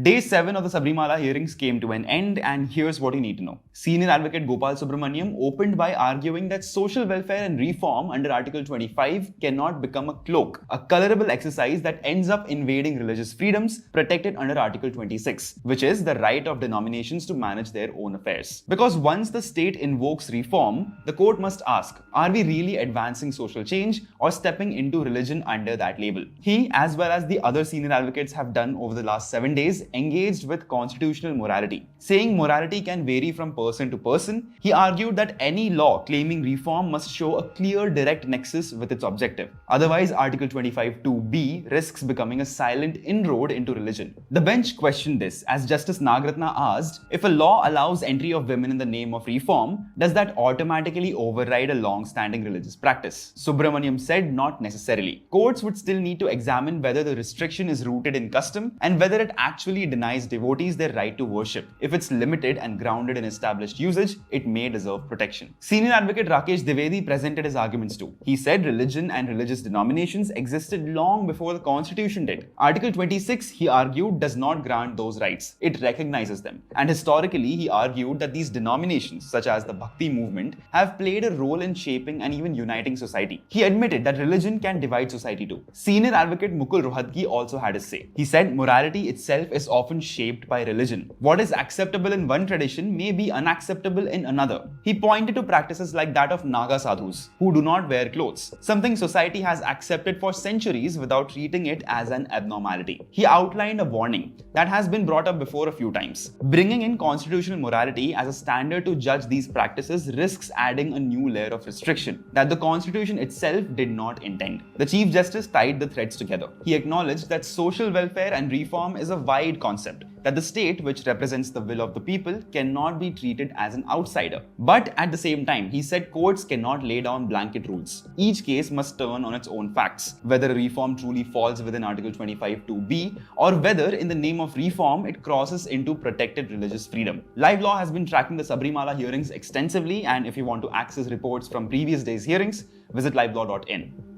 Day 7 of the Sabarimala hearings came to an end, and here's what you need to know. Senior advocate Gopal Subramaniam opened by arguing that social welfare and reform under Article 25 cannot become a cloak, a colorable exercise that ends up invading religious freedoms protected under Article 26, which is the right of denominations to manage their own affairs. Because once the state invokes reform, the court must ask, are we really advancing social change or stepping into religion under that label? He, as well as the other senior advocates, have done over the last 7 days engaged with constitutional morality. Saying morality can vary from person to person, he argued that any law claiming reform must show a clear direct nexus with its objective. Otherwise, Article 25(2)(b) risks becoming a silent inroad into religion. The bench questioned this as Justice Nagratna asked, if a law allows entry of women in the name of reform, does that automatically override a long-standing religious practice? Subramaniam said not necessarily. Courts would still need to examine whether the restriction is rooted in custom and whether it actually denies devotees their right to worship. If it's limited and grounded in established usage, it may deserve protection. Senior advocate Rakesh Dwivedi presented his arguments too. He said religion and religious denominations existed long before the Constitution did. Article 26, he argued, does not grant those rights. It recognizes them. And historically, he argued that these denominations, such as the Bhakti movement, have played a role in shaping and even uniting society. He admitted that religion can divide society too. Senior advocate Mukul Rohatgi also had his say. He said morality itself is often shaped by religion. What is acceptable in one tradition may be unacceptable in another. He pointed to practices like that of Naga sadhus, who do not wear clothes, something society has accepted for centuries without treating it as an abnormality. He outlined a warning that has been brought up before a few times. Bringing in constitutional morality as a standard to judge these practices risks adding a new layer of restriction that the Constitution itself did not intend. The Chief Justice tied the threads together. He acknowledged that social welfare and reform is a wide concept, that the state, which represents the will of the people, cannot be treated as an outsider. But at the same time, he said courts cannot lay down blanket rules. Each case must turn on its own facts, whether a reform truly falls within Article 25(2)(b or whether in the name of reform it crosses into protected religious freedom. LiveLaw has been tracking the Sabarimala hearings extensively, and if you want to access reports from previous days' hearings, visit livelaw.in.